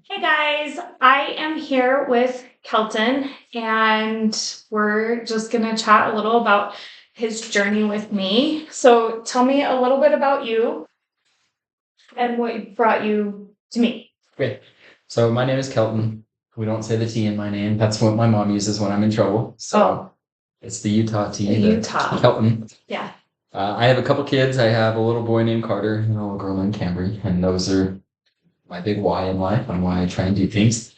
Hey guys, I am here with Kelton, and we're just going to chat a little about his journey with me. So, tell me a little bit about you and what brought you to me. Great. So my name is Kelton. We don't say the T in my name. That's what my mom uses when I'm in trouble. So Oh, it's the Utah T, Utah. Kelton. Yeah. I have a couple kids. I have a little boy named Carter and a little girl named Cambry, and those are my big why in life and why I try and do things.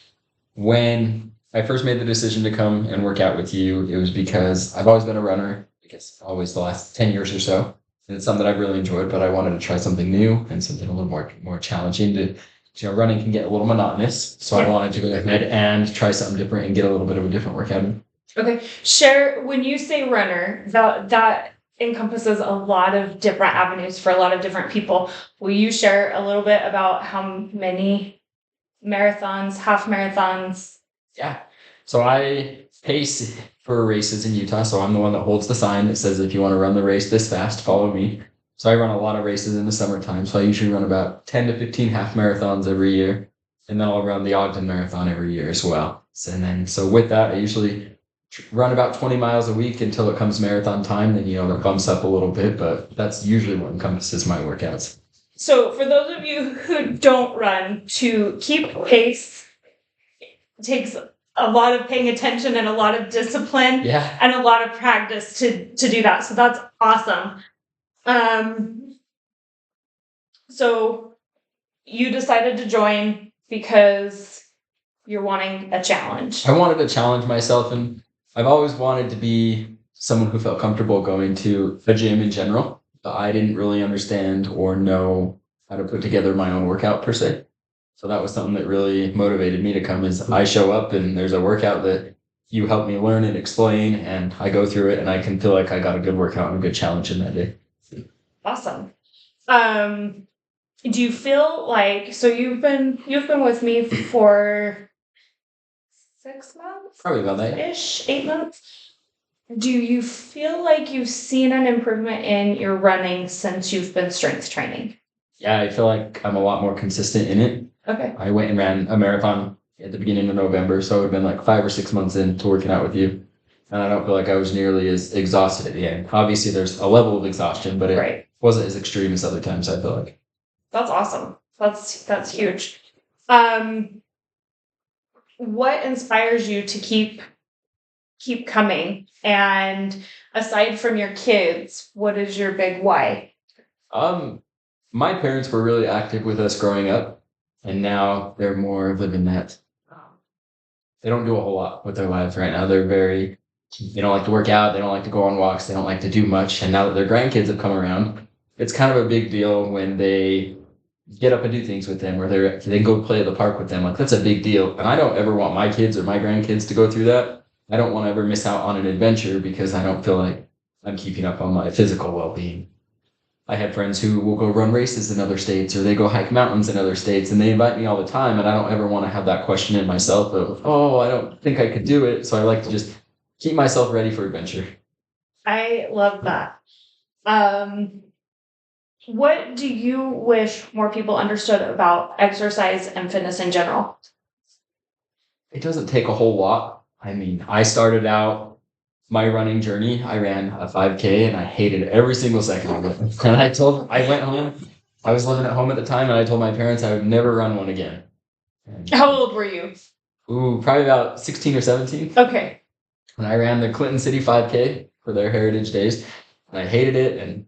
When I first made the decision to come and work out with you, it was because I've always been a runner, I guess always the last 10 years or so. And it's something I've really enjoyed, but I wanted to try something new and something a little more challenging to running can get a little monotonous. So I Yeah. wanted to go ahead and try something different and get a little bit of a different workout in. Okay. Share, when you say runner, that encompasses a lot of different avenues for a lot of different people. Will you share a little bit about how many marathons, half marathons? Yeah. So I pace for races in Utah. So I'm the one that holds the sign that says, if you want to run the race this fast, follow me. So I run a lot of races in the summertime. So I usually run about 10 to 15 half marathons every year. And then I'll run the Ogden Marathon every year as well. So with that, I usually run about 20 miles a week until it comes marathon time. Then, that bumps up a little bit, but that's usually what encompasses my workouts. So, for those of you who don't run, to keep pace takes a lot of paying attention and a lot of discipline Yeah. and a lot of practice to do that. So that's awesome. So you decided to join because you're wanting a challenge. I wanted to challenge myself, and I've always wanted to be someone who felt comfortable going to a gym in general. But I didn't really understand or know how to put together my own workout per se. So that was something that really motivated me to come is I show up and there's a workout that you help me learn and explain, and I go through it and I can feel like I got a good workout and a good challenge in that day. Awesome. Do you feel like, so you've been with me for 6 months? Probably about that. Ish, 8 months? Do you feel like you've seen an improvement in your running since you've been strength training? Yeah, I feel like I'm a lot more consistent in it. Okay. I went and ran a marathon at the beginning of November, so it would have been like 5 or 6 months into working out with you. And I don't feel like I was nearly as exhausted at the end. Obviously, there's a level of exhaustion, but it Right. wasn't as extreme as other times, I feel like. That's awesome. That's huge. What inspires you to keep coming? And aside from your kids, what is your big why? Um, my parents were really active with us growing up, and now they're more living that. They don't do a whole lot with their lives right now. They don't like to work out. They don't like to go on walks. They don't like to do much. And now that their grandkids have come around, it's kind of a big deal when they get up and do things with them, or they go play at the park with them. Like that's a big deal. And I don't ever want my kids or my grandkids to go through that. I don't want to ever miss out on an adventure because I don't feel like I'm keeping up on my physical well-being. I have friends who will go run races in other states or they go hike mountains in other states and they invite me all the time. And I don't ever want to have that question in myself of, oh, I don't think I could do it. So I like to just keep myself ready for adventure. I love that. What do you wish more people understood about exercise and fitness in general? It doesn't take a whole lot. I mean, I started out my running journey. I ran a 5K and I hated every single second of it. And I went home. I was living at home at the time and I told my parents I would never run one again. And, How old were you? probably about 16 or 17. Okay. And I ran the Clinton City 5K for their Heritage Days. And I hated it. And,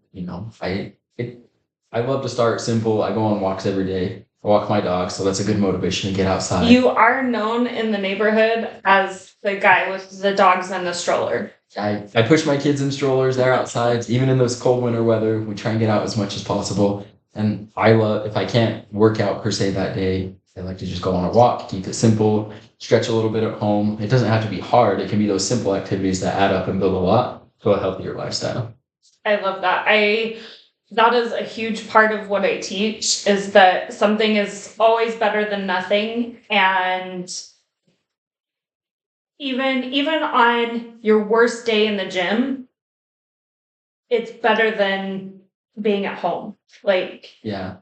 I love to start simple. I go on walks every day. I walk my dog, so that's a good motivation to get outside. You are known in the neighborhood as the guy with the dogs and the stroller. I push my kids in strollers. They're outside. Even in this cold winter weather, we try and get out as much as possible. And I love, if I can't work out per se that day, I like to just go on a walk, keep it simple, stretch a little bit at home. It doesn't have to be hard. It can be those simple activities that add up and build a lot to a healthier lifestyle. I love that. That is a huge part of what I teach, is that something is always better than nothing. And even on your worst day in the gym, it's better than being at home. Like, Yeah.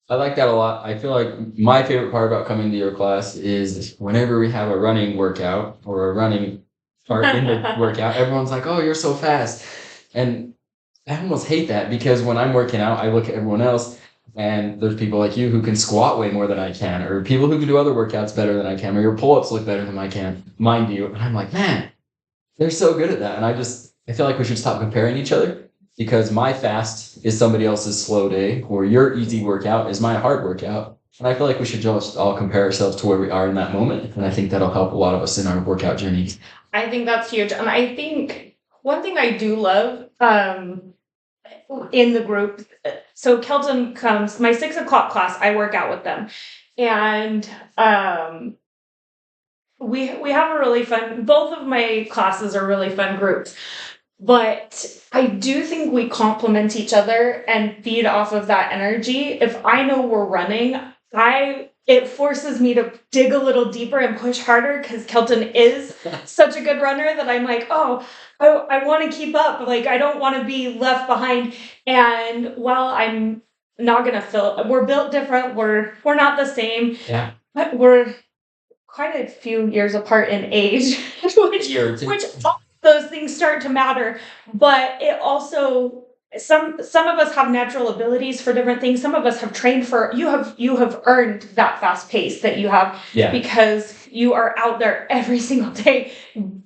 I like that a lot. I feel like my favorite part about coming to your class is whenever we have a running workout or a running part in the workout, everyone's like, "Oh, you're so fast," and I almost hate that because when I'm working out, I look at everyone else, and there's people like you who can squat way more than I can, or people who can do other workouts better than I can, or your pull-ups look better than I can, mind you. And I'm like, man, they're so good at that. And I feel like we should stop comparing each other because my fast is somebody else's slow day, or your easy workout is my hard workout. And I feel like we should just all compare ourselves to where we are in that moment. And I think that'll help a lot of us in our workout journeys. I think that's huge. And I think one thing I do love in the group, so Kelton comes, my 6 o'clock class, I work out with them. And we have a really fun, both of my classes are really fun groups. But I do think we complement each other and feed off of that energy. If I know we're running, it forces me to dig a little deeper and push harder because Kelton is such a good runner that I'm like, oh, I want to keep up. Like, I don't want to be left behind. And while I'm not gonna we're built different. We're not the same. Yeah. But we're quite a few years apart in age, which all those things start to matter. But it also some of us have natural abilities for different things. Some of us have trained for you have earned that fast pace that you have because you are out there every single day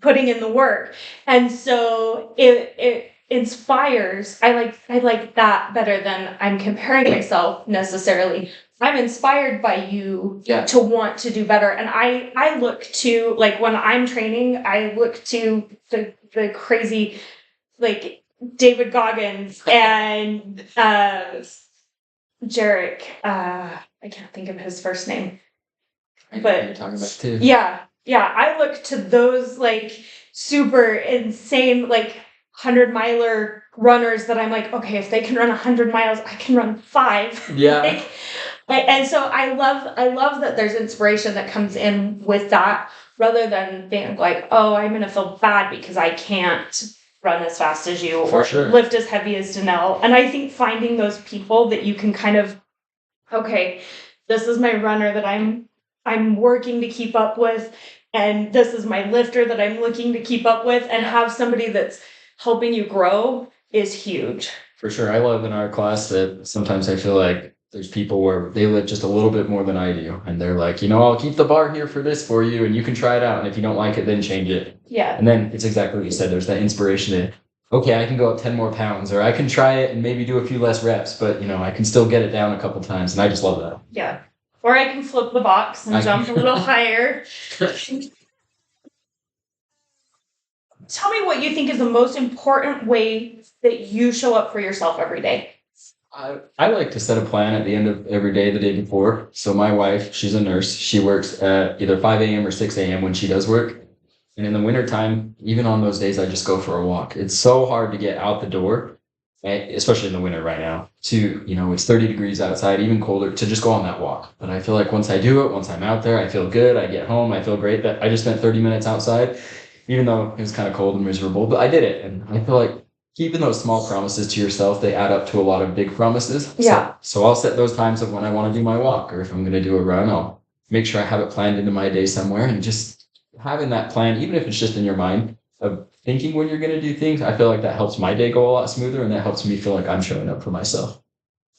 putting in the work. And so it inspires. I like that better than I'm comparing myself necessarily. I'm inspired by you to want to do better. And I look to, like, when I'm training, I look to the crazy, like, David Goggins and Jarek. I can't think of his first name. But you're talking about too. Yeah. I look to those, like, super insane, like, 100-miler runners that I'm like, okay, if they can run 100 miles, I can run 5. Yeah. And so I love that there's inspiration that comes in with that rather than being like, oh, I'm going to feel bad because I can't run as fast as you or lift as heavy as Danelle. And I think finding those people that you can kind of, okay, this is my runner that I'm working to keep up with, and this is my lifter that I'm looking to keep up with, and have somebody that's helping you grow is huge. For sure. I love in our class that sometimes I feel like there's people where they live just a little bit more than I do. And they're like, I'll keep the bar here for this for you and you can try it out. And if you don't like it, then change it. Yeah. And then it's exactly what you said. There's that inspiration that, okay, I can go up 10 more pounds, or I can try it and maybe do a few less reps, but I can still get it down a couple times. And I just love that. Yeah. Or I can flip the box and jump a little higher. Tell me what you think is the most important way that you show up for yourself every day. I like to set a plan at the end of every day, the day before. So my wife, she's a nurse. She works at either 5 a.m. or 6 a.m. when she does work. And in the wintertime, even on those days, I just go for a walk. It's so hard to get out the door, especially in the winter right now, it's 30 degrees outside, even colder, to just go on that walk. But I feel like once I do it, once I'm out there, I feel good. I get home, I feel great that I just spent 30 minutes outside, even though it was kind of cold and miserable, but I did it. And I feel like keeping those small promises to yourself, they add up to a lot of big promises. Yeah. So I'll set those times of when I want to do my walk, or if I'm going to do a run, I'll make sure I have it planned into my day somewhere. And just having that plan, even if it's just in your mind of thinking when you're going to do things, I feel like that helps my day go a lot smoother, and that helps me feel like I'm showing up for myself.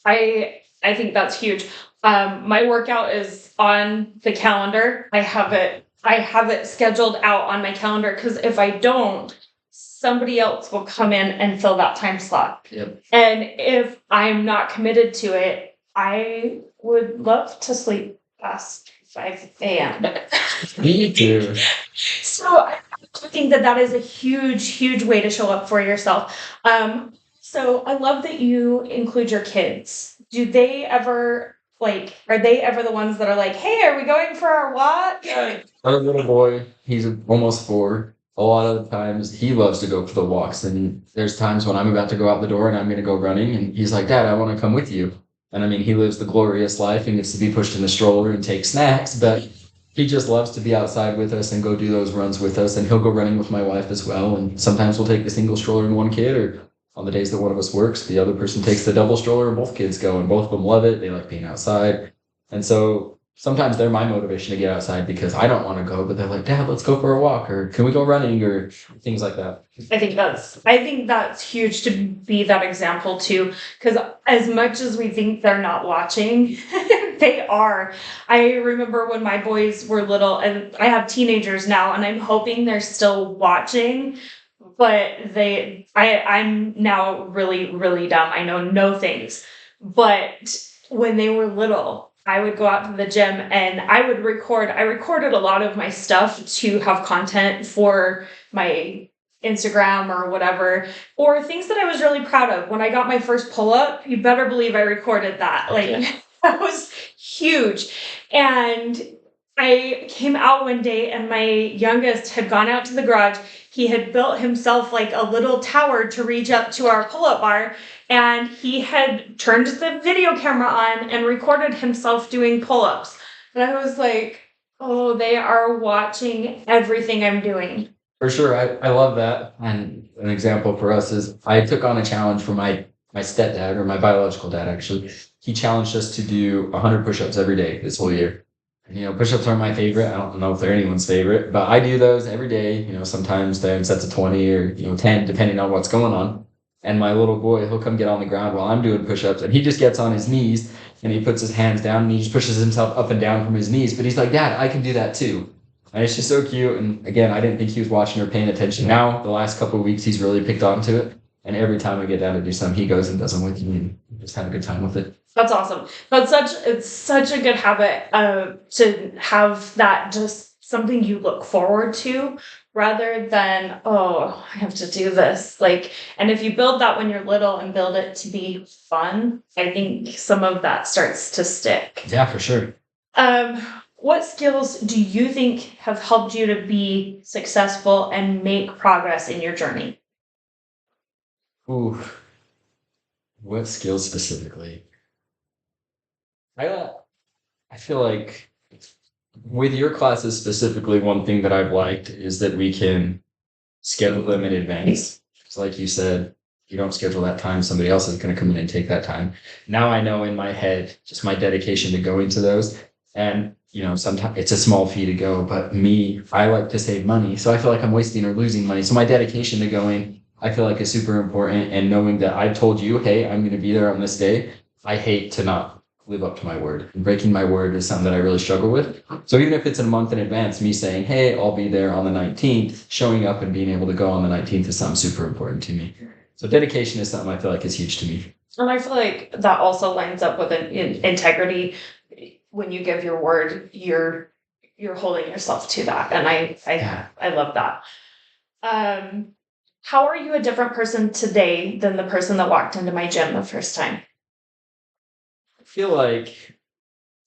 I think that's huge. My workout is on the calendar. I have it scheduled out on my calendar because if I don't, somebody else will come in and fill that time slot. Yep. And if I'm not committed to it, I would love to sleep past 5 a.m. Me too. So I think that is a huge, huge way to show up for yourself. So I love that you include your kids. Do they ever, are they ever the ones that are like, hey, are we going for our walk? Our little boy, he's almost 4. A lot of the times he loves to go for the walks, and there's times when I'm about to go out the door and I'm going to go running, and he's like, Dad, I want to come with you. And I mean, he lives the glorious life and gets to be pushed in the stroller and take snacks, but he just loves to be outside with us and go do those runs with us, and he'll go running with my wife as well. And sometimes we'll take the single stroller and one kid, or On the days that one of us works, the other person takes the double stroller and both kids go, and both of them love it. They like being outside. And so sometimes they're my motivation to get outside because I don't want to go, but they're like, Dad, let's go for a walk, or can we go running, or things like that. I think that's huge to be that example too, because as much as we think they're not watching, they are. I remember when my boys were little, and I have teenagers now, and I'm hoping they're still watching. But I'm now really, really dumb. I know no things. But when they were little, I would go out to the gym and I would record. I recorded a lot of my stuff to have content for my Instagram or whatever, or things that I was really proud of. When I got my first pull up, you better believe I recorded that. Okay. Like, that was huge. And I came out one day and my youngest had gone out to the garage. He had built himself like a little tower to reach up to our pull up bar, and he had turned the video camera on and recorded himself doing pull ups. And I was like, oh, they are watching everything I'm doing. For sure, I love that. And an example for us is I took on a challenge for my stepdad, or my biological dad actually. He challenged us to do 100 push-ups every day this whole year. And push-ups are my favorite. I don't know if they're anyone's favorite, but I do those every day. Sometimes they're in sets of 20 or 10, depending on what's going on. And my little boy, he'll come get on the ground while I'm doing push-ups, and he just gets on his knees and he puts his hands down and he just pushes himself up and down from his knees. But he's like, Dad, I can do that too. And it's just so cute. And again, I didn't think he was watching or paying attention. Now, the last couple of weeks, he's really picked onto it. And every time I get down to do something, he goes and does them with me and just have a good time with it. That's awesome. It's such a good habit to have that just something you look forward to rather than, oh, I have to do this. Like, and if you build that when you're little and build it to be fun, I think some of that starts to stick. Yeah, for sure. What skills do you think have helped you to be successful and make progress in your journey? Ooh, what skills specifically? I feel like with your classes specifically, one thing that I've liked is that we can schedule them in advance. It's like you said, you don't schedule that time, somebody else is going to come in and take that time. Now I know in my head just my dedication to going to those. And sometimes it's a small fee to go, but me, I like to save money. So I feel like I'm wasting or losing money. So my dedication to going, I feel like is super important. And knowing that I told you, hey, I'm going to be there on this day, I hate to not live up to my word. And breaking my word is something that I really struggle with. So even if it's a month in advance, me saying, hey, I'll be there on the 19th, showing up and being able to go on the 19th is something super important to me. So dedication is something I feel like is huge to me. And I feel like that also lines up with integrity. When you give your word, you're holding yourself to that, and I love that. How are you a different person today than the person that walked into my gym the first time? I feel like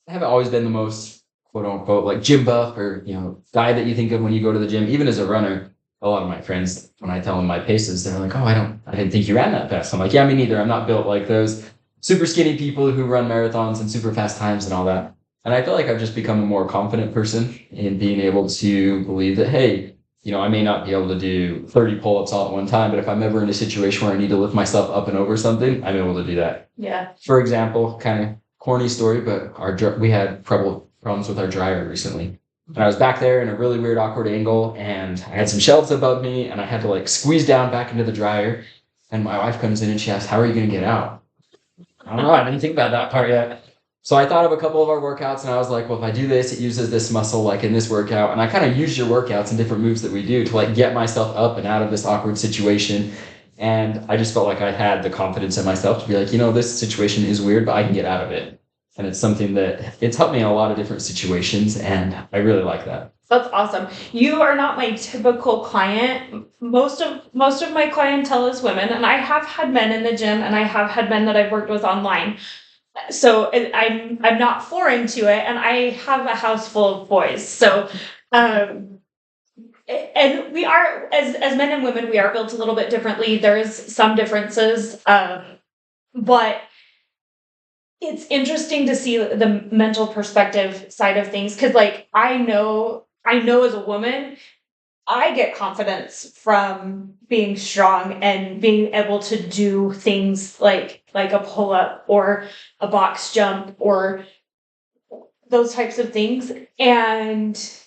I haven't always been the most quote unquote like gym buff or guy that you think of when you go to the gym. Even as a runner, a lot of my friends, when I tell them my paces, they're like, oh, I didn't think you ran that fast. I'm like, yeah, me neither. I'm not built like those super skinny people who run marathons and super fast times and all that. And I feel like I've just become a more confident person in being able to believe that, hey, I may not be able to do 30 pull-ups all at one time, but if I'm ever in a situation where I need to lift myself up and over something, I'm able to do that. Yeah. For example, kind of corny story, but we had problems with our dryer recently. And I was back there in a really weird, awkward angle, and I had some shelves above me, and I had to like squeeze down back into the dryer. And my wife comes in and she asks, how are you going to get out? I don't know. I didn't think about that part yet. So I thought of a couple of our workouts, and I was like, well, if I do this, it uses this muscle like in this workout. And I kind of use your workouts and different moves that we do to like get myself up and out of this awkward situation. And I just felt like I had the confidence in myself to be like, this situation is weird, but I can get out of it. And it's something that it's helped me in a lot of different situations, and I really like that. That's awesome. You are not my typical client. Most of my clientele is women, and I have had men in the gym, and I have had men that I've worked with online. So I'm not foreign to it, and I have a house full of boys. So, and we are as men and women, we are built a little bit differently. There's some differences, but it's interesting to see the mental perspective side of things, because like I know as a woman, I get confidence from being strong and being able to do things like a pull up or a box jump or those types of things. And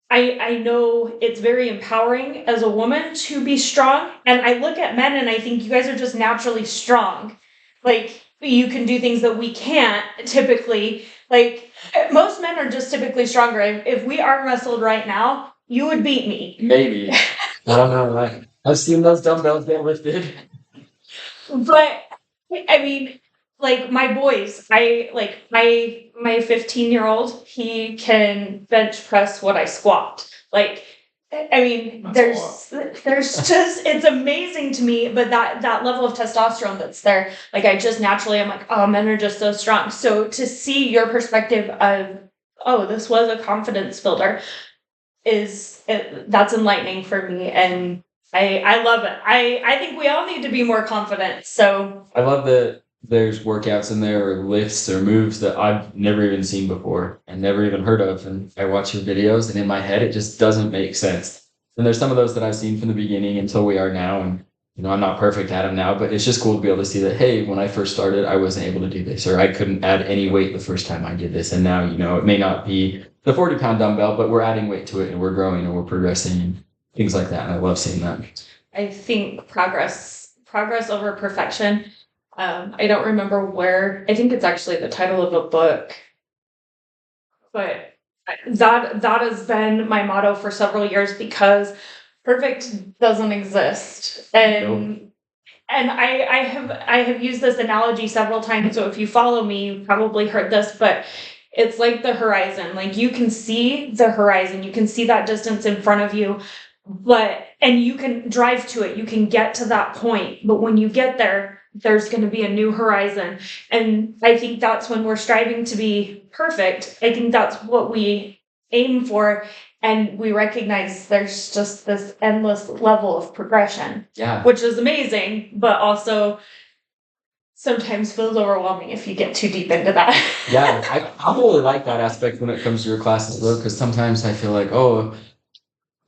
I know it's very empowering as a woman to be strong. And I look at men and I think you guys are just naturally strong. Like you can do things that we can't typically. Like most men are just typically stronger. If we arm wrestled right now, you would beat me. Maybe. I don't know. I've seen those dumbbells get lifted. But I mean, like my boys, I like my 15-year-old, he can bench press what I squat. Like I mean, there's just it's amazing to me, but that level of testosterone that's there, like I just naturally I'm like, oh, men are just so strong. So to see your perspective of, oh, this was a confidence builder that's enlightening for me, and I love it. I think we all need to be more confident. So I love that there's workouts in there or lifts or moves that I've never even seen before and never even heard of. And I watch your videos and in my head, it just doesn't make sense. And there's some of those that I've seen from the beginning until we are now. And, I'm not perfect at them now, but it's just cool to be able to see that, hey, when I first started, I wasn't able to do this, or I couldn't add any weight the first time I did this. And now, it may not be the 40-pound dumbbell, but we're adding weight to it and we're growing and we're progressing and things like that. And I love seeing that. I think progress over perfection. I don't remember where. I think it's actually the title of a book, but that has been my motto for several years because perfect doesn't exist, and I have used this analogy several times. So if you follow me, you probably heard this, but it's like the horizon. Like you can see the horizon, you can see that distance in front of you, and you can drive to it, you can get to that point. But when you get there, there's going to be a new horizon. And I think that's when we're striving to be perfect. I think that's what we aim for. And we recognize there's just this endless level of progression, which is amazing, but also sometimes feels overwhelming if you get too deep into that. Yeah, I really like that aspect when it comes to your classes, though, because sometimes I feel like, oh,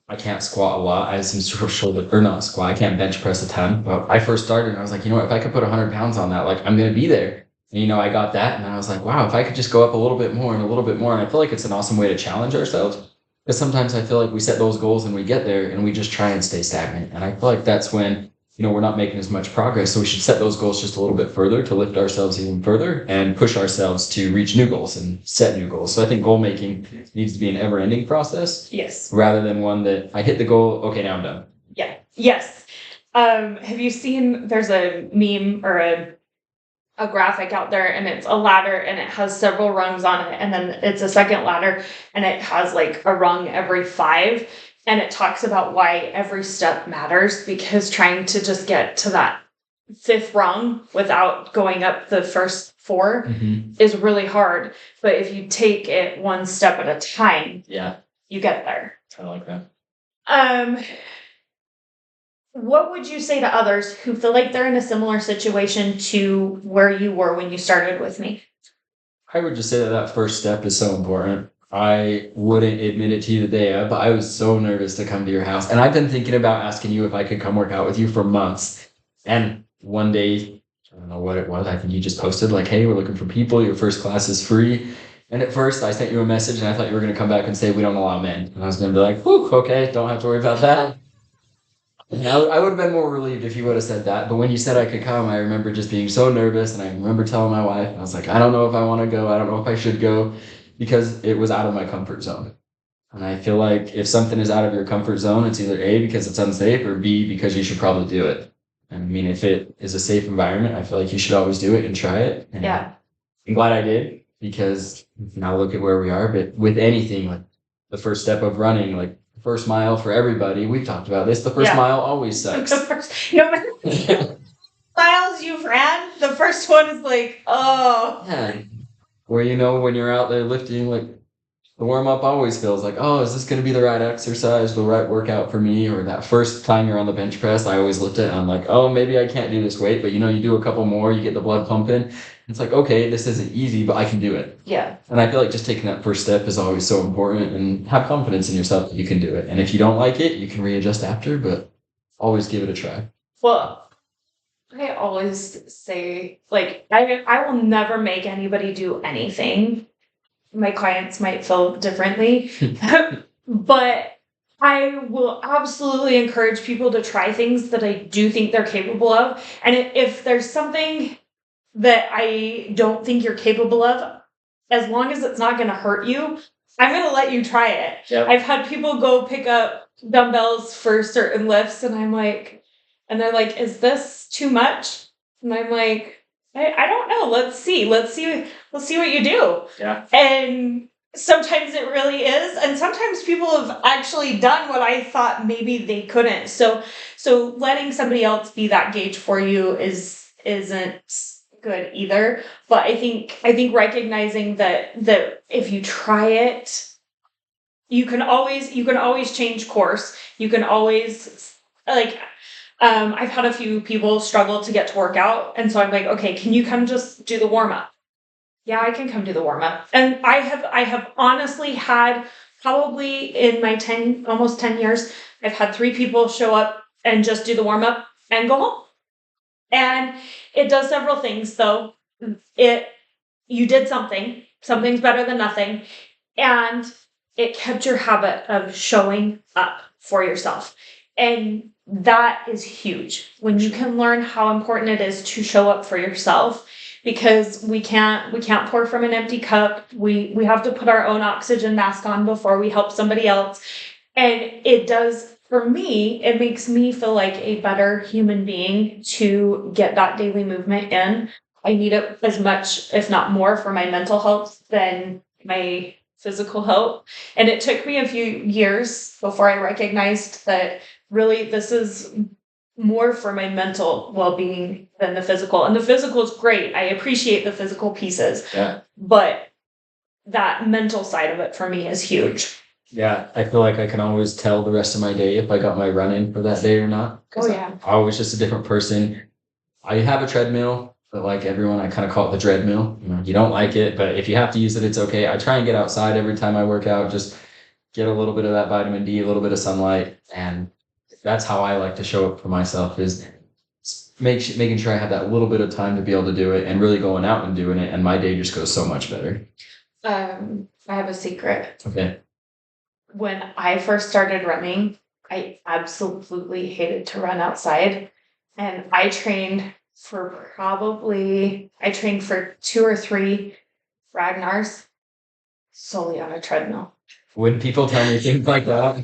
I can't squat a lot. I have some sort of shoulder, or not squat. I can't bench press a ton. But I first started and I was like, what, if I could put 100 pounds on that, like I'm going to be there. And, I got that. And I was like, wow, if I could just go up a little bit more and a little bit more. And I feel like it's an awesome way to challenge ourselves. Because sometimes I feel like we set those goals and we get there and we just try and stay stagnant. And I feel like that's when, we're not making as much progress. So we should set those goals just a little bit further to lift ourselves even further and push ourselves to reach new goals and set new goals. So I think goal making needs to be an ever ending process. Yes. Rather than one that I hit the goal, okay, now I'm done. Yeah. Yes. Have you seen, there's a meme or a graphic out there, and it's a ladder and it has several rungs on it, and then it's a second ladder and it has like a rung every 5, and it talks about why every step matters, because trying to just get to that 5th rung without going up the first 4 is really hard. But if you take it one step at a time, you get there. I like that. What would you say to others who feel like they're in a similar situation to where you were when you started with me? I would just say that first step is so important. I wouldn't admit it to you today, but I was so nervous to come to your house. And I've been thinking about asking you if I could come work out with you for months. And one day, I don't know what it was, I think you just posted like, hey, we're looking for people. Your first class is free. And at first I sent you a message and I thought you were going to come back and say, we don't allow men. And I was going to be like, whew, okay, don't have to worry about that. And I would have been more relieved if you would have said that. But when you said I could come, I remember just being so nervous. And I remember telling my wife, I was like, I don't know if I want to go. I don't know if I should go, because it was out of my comfort zone. And I feel like if something is out of your comfort zone, it's either A, because it's unsafe, or B, because you should probably do it. And I mean, if it is a safe environment, I feel like you should always do it and try it. And I'm glad I did, because now look at where we are. But with anything, like the first step of running, like the first mile for everybody, we've talked about this, the first mile always sucks. No matter miles you've ran, the first one is like, oh. Yeah. Where, when you're out there lifting, like the warm up always feels like, oh, is this going to be the right exercise, the right workout for me? Or that first time you're on the bench press, I always looked at it and I'm like, oh, maybe I can't do this weight. But you do a couple more, you get the blood pumping. And It's like, okay, this isn't easy, but I can do it. Yeah. And I feel like just taking that first step is always so important, and have confidence in yourself that you can do it. And if you don't like it, you can readjust after, but always give it a try. Well, I always say, like, I will never make anybody do anything. My clients might feel differently, but I will absolutely encourage people to try things that I do think they're capable of. And if there's something that I don't think you're capable of, as long as it's not going to hurt you, I'm going to let you try it. Yep. I've had people go pick up dumbbells for certain lifts, and they're like, is this too much? And I'm like, I don't know. Let's see what you do. Yeah. And sometimes it really is. And sometimes people have actually done what I thought maybe they couldn't. So letting somebody else be that gauge for you isn't good either. But I think recognizing that if you try it, you can always change course. You can always, like, I've had a few people struggle to get to work out, and so I'm like, okay, can you come just do the warm up? Yeah, I can come do the warm up. And I have honestly had, probably in my almost 10 years, I've had 3 people show up and just do the warm up and go home. And it does several things though. You did something's better than nothing, and it kept your habit of showing up for yourself. And that is huge when you can learn how important it is to show up for yourself, because we can't pour from an empty cup. We have to put our own oxygen mask on before we help somebody else. And it does, for me, it makes me feel like a better human being to get that daily movement in. I need it as much, if not more, for my mental health than my physical health. And it took me a few years before I recognized that really this is more for my mental well-being than the physical. And the physical is great. I appreciate the physical pieces. Yeah. But that mental side of it for me is huge. Yeah, I feel like I can always tell the rest of my day if I got my run in for that day or not. Oh, yeah. I was just a different person. I have a treadmill, but like everyone, I kind of call it the dreadmill. You don't like it, but if you have to use it, it's okay. I try and get outside every time I work out, just get a little bit of that vitamin D, a little bit of sunlight, and that's how I like to show up for myself, is making sure I have that little bit of time to be able to do it, and really going out and doing it, and my day just goes so much better. I have a secret. Okay. When I first started running, I absolutely hated to run outside. And I trained for 2 or 3 Ragnars solely on a treadmill. When people tell me things like that,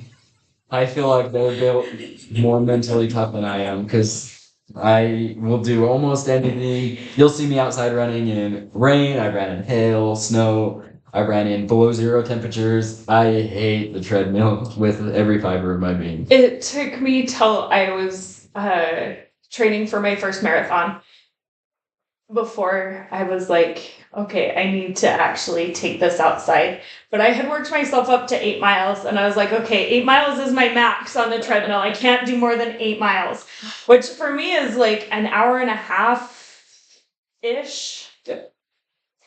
I feel like they're built more mentally tough than I am, because I will do almost anything. You'll see me outside running in rain. I ran in hail, snow. I ran in below 0 temperatures. I hate the treadmill with every fiber of my being. It took me till I was training for my first marathon before I was like, okay, I need to actually take this outside. But I had worked myself up to 8 miles, and I was like, okay, 8 miles is my max on the treadmill. I can't do more than 8 miles, which for me is like an hour and a half-ish. Yeah.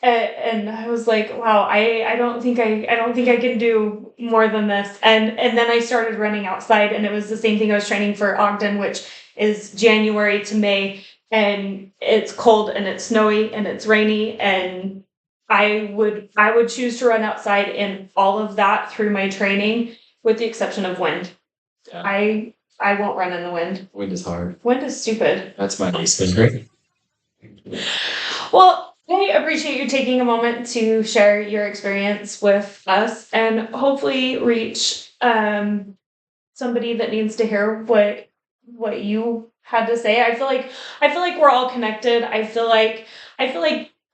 And I was like, wow, I don't think I can do more than this. And then I started running outside, and it was the same thing. I was training for Ogden, which is January to May, and it's cold and it's snowy and it's rainy, and I would choose to run outside in all of that through my training, with the exception of wind. Yeah. I won't run in the wind. Wind is hard. Wind is stupid. That's my least favorite. Well, I appreciate you taking a moment to share your experience with us, and hopefully reach somebody that needs to hear what you had to say. I feel like we're all connected. I feel like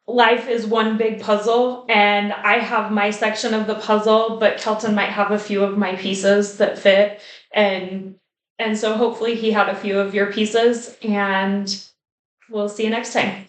life is one big puzzle, and I have my section of the puzzle, but Kelton might have a few of my pieces that fit, and so hopefully he had a few of your pieces, and we'll see you next time.